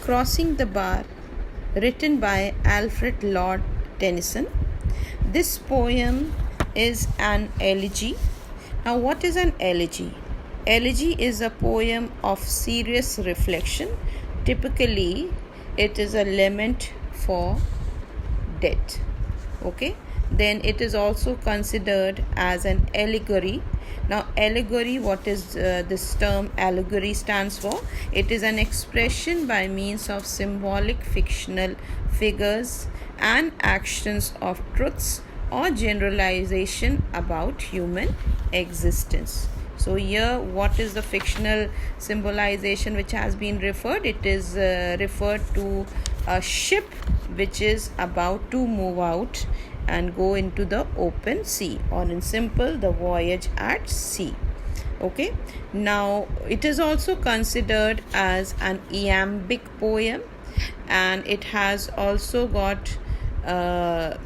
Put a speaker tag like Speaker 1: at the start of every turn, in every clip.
Speaker 1: Crossing the Bar, written by Alfred Lord Tennyson. This poem is an elegy. Now, what is an elegy? Elegy is a poem of serious reflection. Typically, it is a lament for death. Okay, then it is also considered as an allegory. Now, allegory, what is this term allegory stands for? It is an expression by means of symbolic fictional figures and actions of truths or generalization about human existence. So here, what is the fictional symbolization which has been referred? It is referred to a ship which is about to move out and go into the open sea, or in simple, the voyage at sea. Okay, now it is also considered as an iambic poem, and it has also got a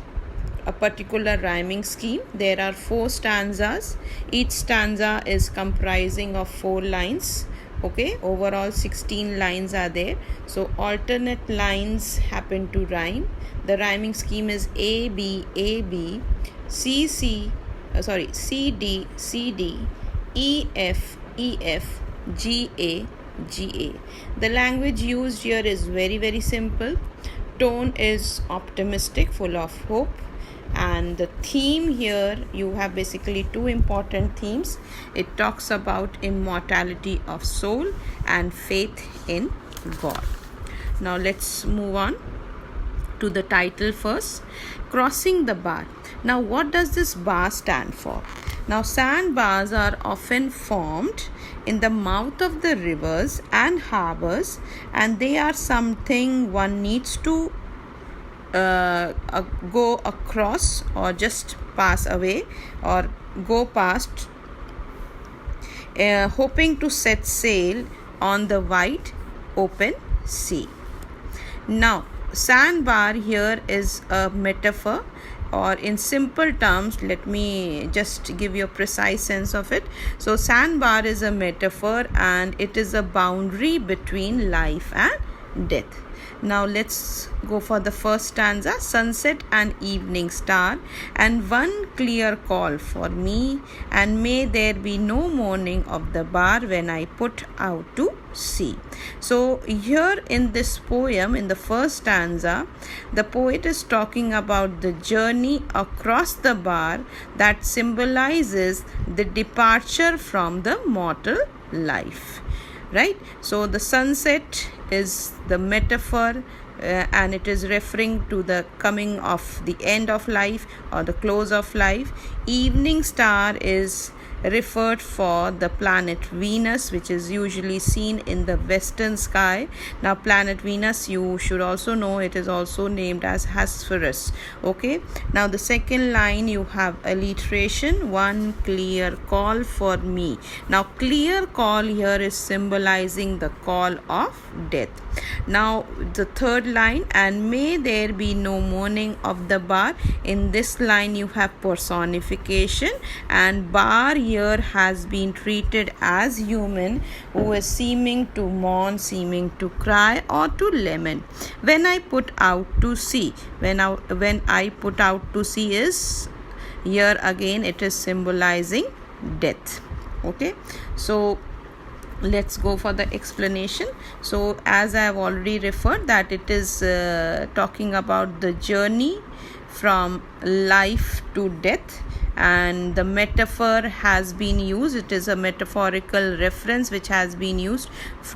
Speaker 1: particular rhyming scheme. There are 4 stanzas. Each stanza is comprising of 4 lines. Okay, overall 16 lines are there. So alternate lines happen to rhyme. The rhyming scheme is A B, C D, E F, G A. The language used here is very simple. Tone is optimistic, full of hope. And the theme here, you have basically 2 important themes. It talks about immortality of soul and faith in God. Now let's move on to the title first. Crossing the Bar. Now, what does this bar stand for? Now, sandbars are often formed in the mouth of the rivers and harbors, and they are something one needs to go across or just pass away or go past, hoping to set sail on the wide open sea. Now, sandbar here is a metaphor, or in simple terms, let me just give you a precise sense of it. So sandbar is a metaphor, and it is a boundary between life and death. Now let's go for the first stanza. Sunset and evening star, and one clear call for me, and may there be no mourning of the bar when I put out to sea. So here in this poem, in the first stanza, the poet is talking about the journey across the bar that symbolizes the departure from the mortal life. Right? So the sunset is the metaphor, and it is referring to the coming of the end of life or the close of life. Evening star is referred for the planet Venus, which is usually seen in the western sky. Now, planet Venus, you should also know, it is also named as Hesperus. Okay, now the second line, you have alliteration, one clear call for me. Now, clear call here is symbolizing the call of death. Now, the third line, and may there be no mourning of the bar. In this line, you have personification, and bar here has been treated as human, who is seeming to mourn, seeming to cry or to lament. When I put out to sea, when I put out to sea is here again, it is symbolizing death. Okay, so let's go for the explanation. So as I have already referred, that it is talking about the journey from life to death, and the metaphor has been used. It is a metaphorical reference which has been used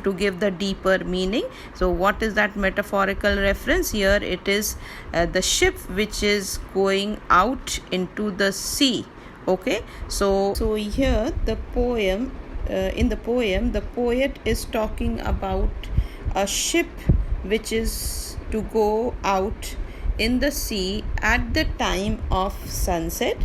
Speaker 1: to give the deeper meaning. So what is that metaphorical reference? Here it is the ship which is going out into the sea. Okay, so here the poem, in the poem, the poet is talking about a ship which is to go out in the sea at the time of sunset.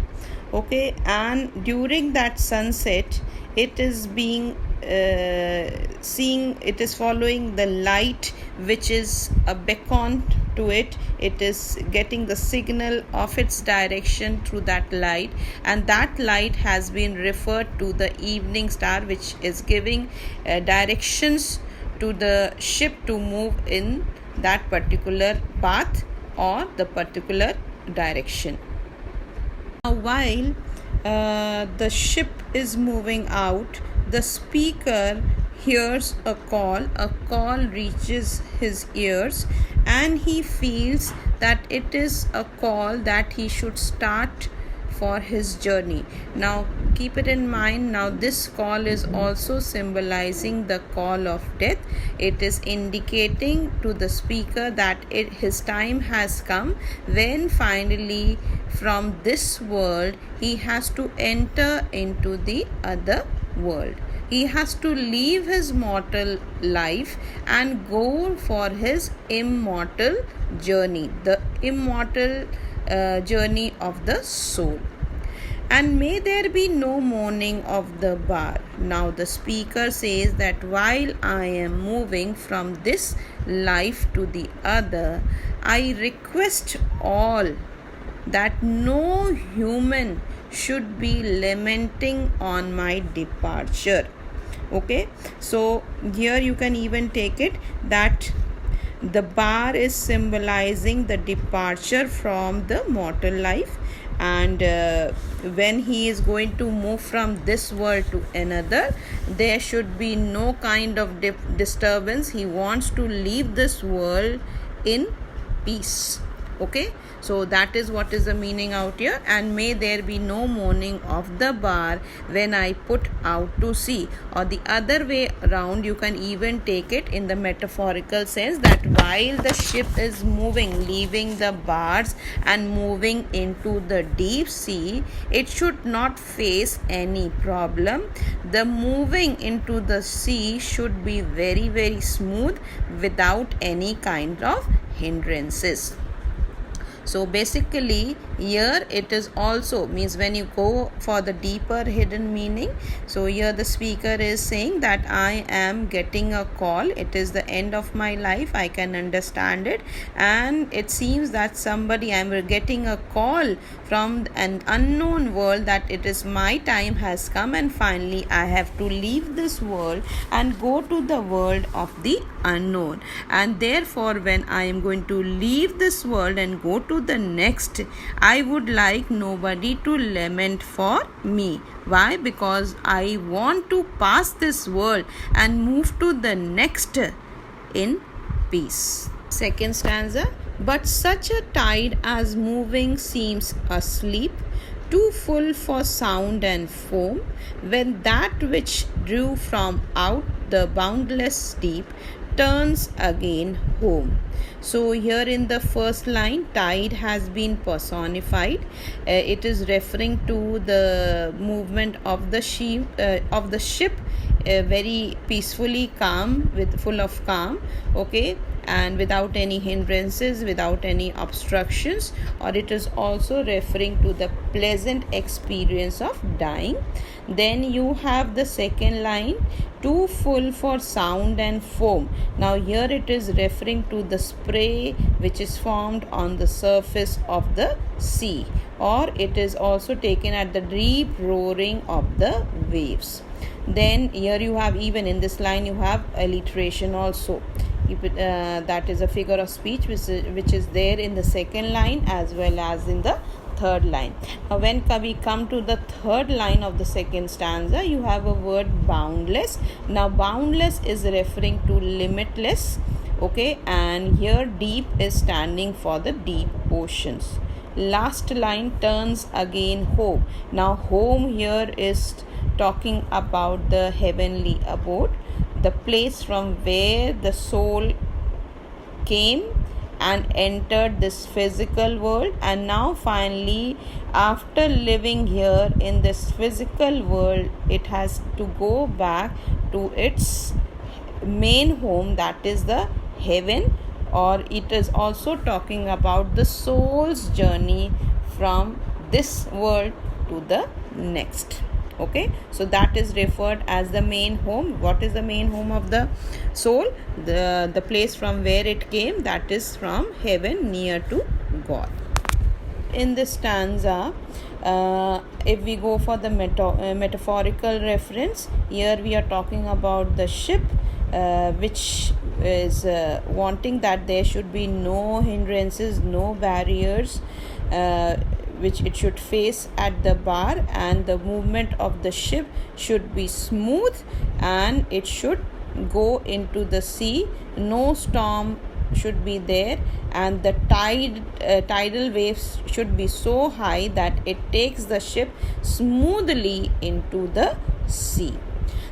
Speaker 1: Okay, and during that sunset, it is being it is following the light which is a beacon to it. It is getting the signal of its direction through that light, and that light has been referred to the evening star, which is giving directions to the ship to move in that particular path or the particular direction. Now, while the ship is moving out, the speaker hears a call reaches his ears, and he feels that it is a call that he should start for his journey. Now keep it in mind, now this call is also symbolizing the call of death. It is indicating to the speaker that his time has come, when finally from this world he has to enter into the other world. He has to leave his mortal life and go for his immortal journey, the immortal journey of the soul. And may there be no mourning of the bar. Now the speaker says that while I am moving from this life to the other, I request all that no human should be lamenting on my departure. Okay, so here you can even take it that the bar is symbolizing the departure from the mortal life, and when he is going to move from this world to another, there should be no kind of disturbance. He wants to leave this world in peace. Okay, so that is what is the meaning out here. And may there be no mourning of the bar when I put out to sea. Or the other way around, you can even take it in the metaphorical sense that while the ship is moving, leaving the bars and moving into the deep sea, it should not face any problem. The moving into the sea should be very, very smooth without any kind of hindrances. So basically here it is also means when you go for the deeper hidden meaning, so here the speaker is saying that I am getting a call, it is the end of my life, I can understand it, and it seems that somebody, I am getting a call from an unknown world that it is my time has come and finally I have to leave this world and go to the world of the unknown. And therefore when I am going to leave this world and go to the next, I would like nobody to lament for me. Why? Because I want to pass this world and move to the next in peace. Second stanza. But such a tide as moving seems asleep, too full for sound and foam, when that which drew from out the boundless deep turns again home. So here in the first line, tide has been personified. It is referring to the movement of the ship, very peacefully calm, with full of calm. Okay, and without any hindrances, without any obstructions. Or it is also referring to the pleasant experience of dying. Then you have the second line, too full for sound and foam. Now here it is referring to the spray which is formed on the surface of the sea, or it is also taken at the deep roaring of the waves. Then here you have, even in this line you have alliteration also. That is a figure of speech which is there in the second line as well as in the third line. Now when we come to the third line of the second stanza, you have a word boundless. Now boundless is referring to limitless. Okay, and here deep is standing for the deep oceans. Last line, turns again home. Now home here is talking about the heavenly abode, the place from where the soul came and entered this physical world, and now finally after living here in this physical world, it has to go back to its main home, that is the heaven. Or it is also talking about the soul's journey from this world to the next. Okay, so that is referred as the main home. What is the main home of the soul? The place from where it came, that is from heaven, near to God. In this stanza, if we go for the metaphorical reference, here we are talking about the ship which is wanting that there should be no hindrances, no barriers, which it should face at the bar, and the movement of the ship should be smooth, and it should go into the sea. No storm should be there, and the tidal waves should be so high that it takes the ship smoothly into the sea.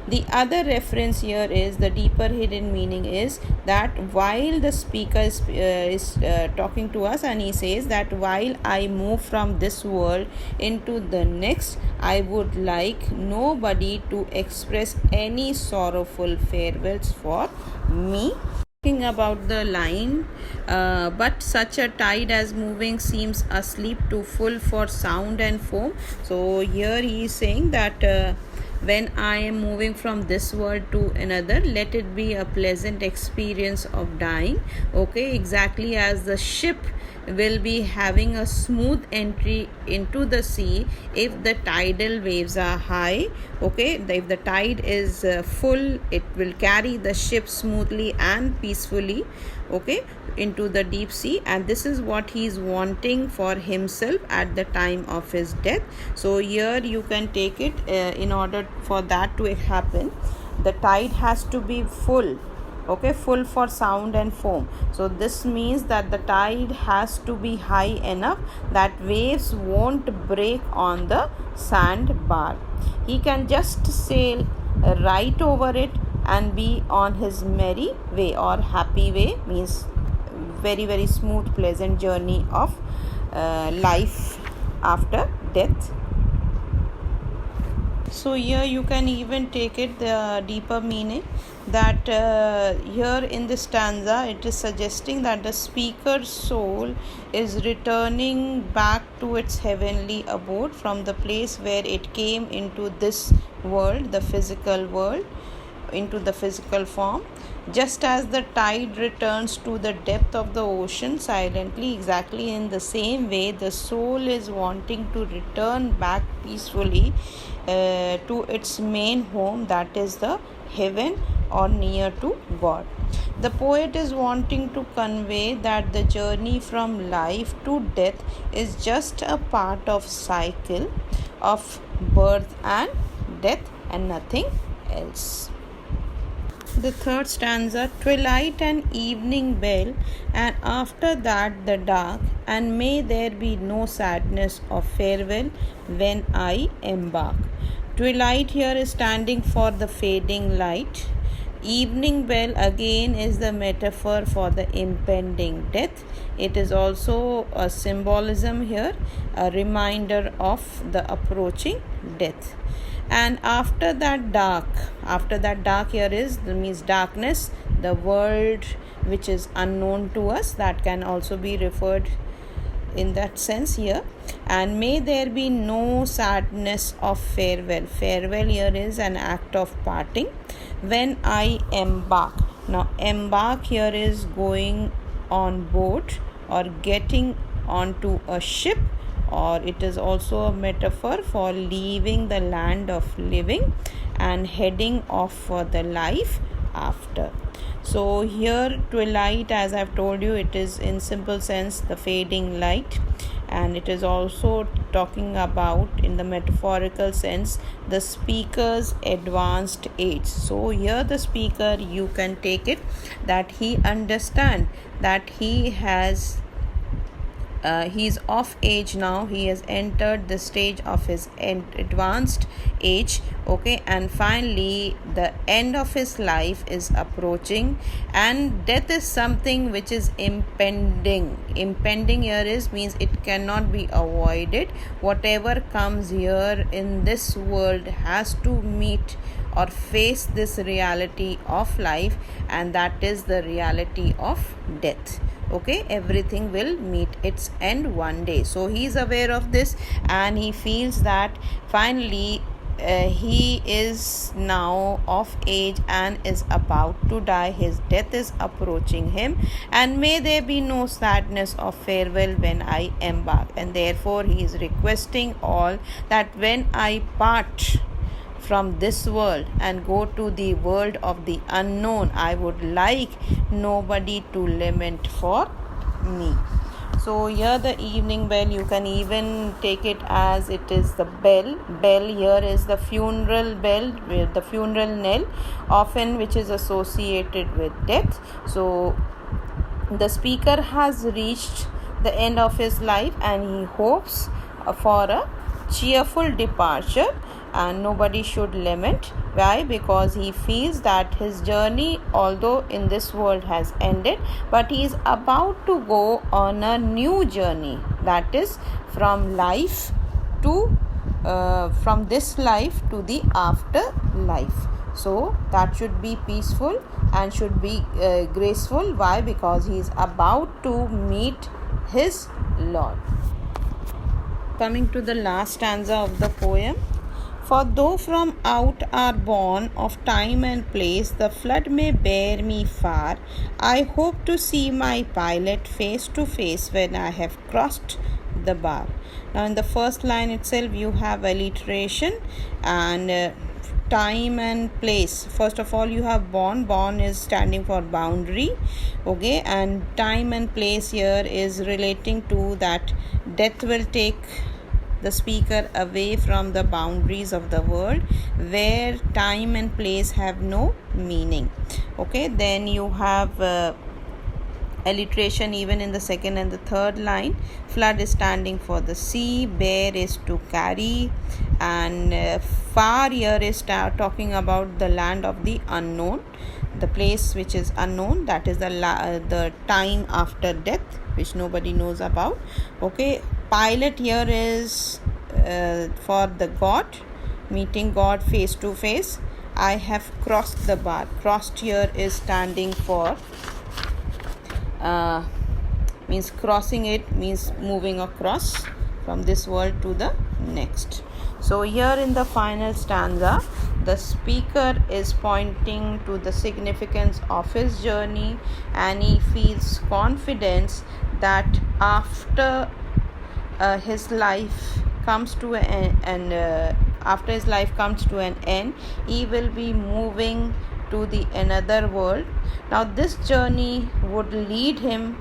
Speaker 1: The other reference here is the deeper hidden meaning is that while the speaker is talking to us, and he says that while I move from this world into the next, I would like nobody to express any sorrowful farewells for me. Talking about the line, but such a tide as moving seems asleep too full for sound and foam. So here he is saying that when I am moving from this world to another, let it be a pleasant experience of dying. Okay, exactly as the ship will be having a smooth entry into the sea if the tidal waves are high. Okay, if the tide is full, it will carry the ship smoothly and peacefully, okay, into the deep sea. And this is what he is wanting for himself at the time of his death. So here you can take it, in order for that to happen, the tide has to be full. Okay, full for sound and foam. So this means that the tide has to be high enough that waves won't break on the sandbar. He can just sail right over it and be on his merry way, or happy way, means very, very smooth, pleasant journey of life after death. So here you can even take it the deeper meaning, that here in this stanza it is suggesting that the speaker's soul is returning back to its heavenly abode from the place where it came into this world, the physical world, into the physical form. Just as the tide returns to the depth of the ocean silently, exactly in the same way the soul is wanting to return back peacefully to its main home, that is the heaven or near to God. The poet is wanting to convey that the journey from life to death is just a part of cycle of birth and death and nothing else. The third stanza, twilight and evening bell, and after that the dark, and may there be no sadness of farewell when I embark. Twilight here is standing for the fading light. Evening bell again is the metaphor for the impending death. It is also a symbolism here, a reminder of the approaching death. And after that dark here is means darkness, the world which is unknown to us, that can also be referred in that sense here. And may there be no sadness of farewell. Farewell here is an act of parting. When I embark, now embark here is going on board or getting onto a ship, or it is also a metaphor for leaving the land of living and heading off for the life after. So here twilight, as I've told you, it is in simple sense the fading light, and it is also talking about, in the metaphorical sense, the speaker's advanced age. So here the speaker, you can take it that he understands that he is of age now. He has entered the stage of his advanced age, okay, and finally the end of his life is approaching, and death is something which is impending here is means it cannot be avoided. Whatever comes here in this world has to meet or face this reality of life, and that is the reality of death. Okay, everything will meet its end one day. So he is aware of this, and he feels that finally he is now of age and is about to die. His death is approaching him, and may there be no sadness of farewell when I embark. And therefore he is requesting all that when I part from this world and go to the world of the unknown, I would like nobody to lament for me. So here the evening bell, you can even take it as it is the bell. Bell here is the funeral bell, with the funeral knell, often which is associated with death. So the speaker has reached the end of his life and he hopes for a cheerful departure, and nobody should lament. Why? Because he feels that his journey, although in this world, has ended, but he is about to go on a new journey, that is from life to from this life to the afterlife. So that should be peaceful and should be graceful. Why? Because he is about to meet his Lord. Coming to the last stanza of the poem. For though from out are born of time and place, the flood may bear me far, I hope to see my pilot face to face when I have crossed the bar. Now in the first line itself you have alliteration and time and place. First of all you have born is standing for boundary, okay, and time and place here is relating to that death will take the speaker away from the boundaries of the world where time and place have no meaning. Okay, then you have alliteration even in the second and the third line. Flood is standing for the sea, bear is to carry, and far here is talking about the land of the unknown, the place which is unknown, that is the time after death which nobody knows about. Okay, pilot here is for the God, meeting God face to face. I have crossed the bar. Crossed here is standing for means crossing, it means moving across from this world to the next. So here in the final stanza, the speaker is pointing to the significance of his journey, and he feels confidence that after his life comes to after his life comes to an end, he will be moving to the another world. Now this journey would lead him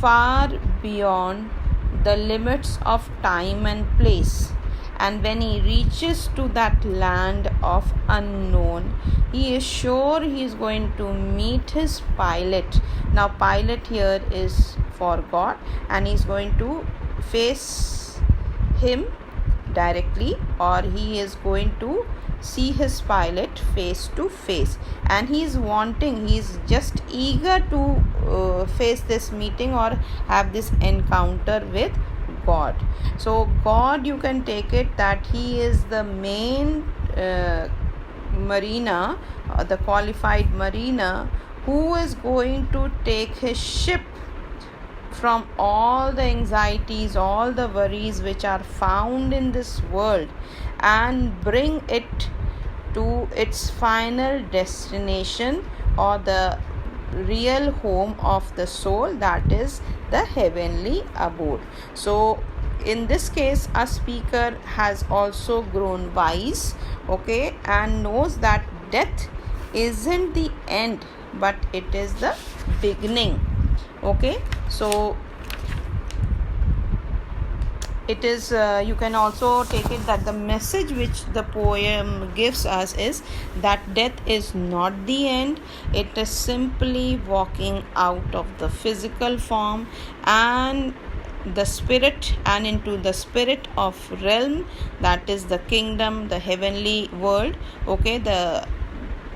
Speaker 1: far beyond the limits of time and place, and when he reaches to that land of unknown, he is sure he is going to meet his pilot. Now pilot here is for God, and he is going to face him directly, or he is going to see his pilot face to face, and he is just eager to face this meeting or have this encounter with God. So God, you can take it that he is the main mariner, the qualified mariner, who is going to take his ship from all the anxieties, all the worries which are found in this world, and bring it to its final destination, or the real home of the soul, that is the heavenly abode. So in this case, a speaker has also grown wise, okay, and knows that death isn't the end, but it is the beginning. Okay, so it is you can also take it that the message which the poem gives us is that death is not the end. It is simply walking out of the physical form and the spirit, and into the spirit of realm, that is the kingdom, the heavenly world, okay, the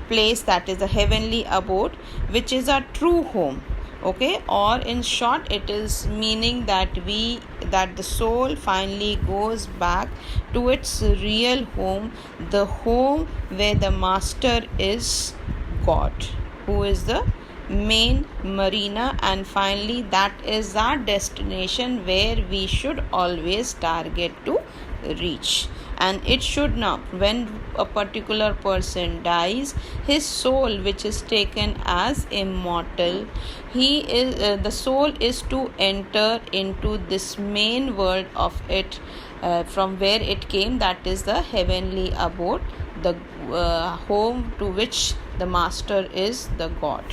Speaker 1: place that is the heavenly abode, which is our true home. Okay, or in short, it is meaning that the soul finally goes back to its real home, the home where the master is God, who is the main mariner, and finally that is our destination where we should always target to reach. and it should not, when a particular person dies, his soul, which is taken as immortal, the soul is to enter into this main world of it, from where it came, that is the heavenly abode, the home to which the master is the God.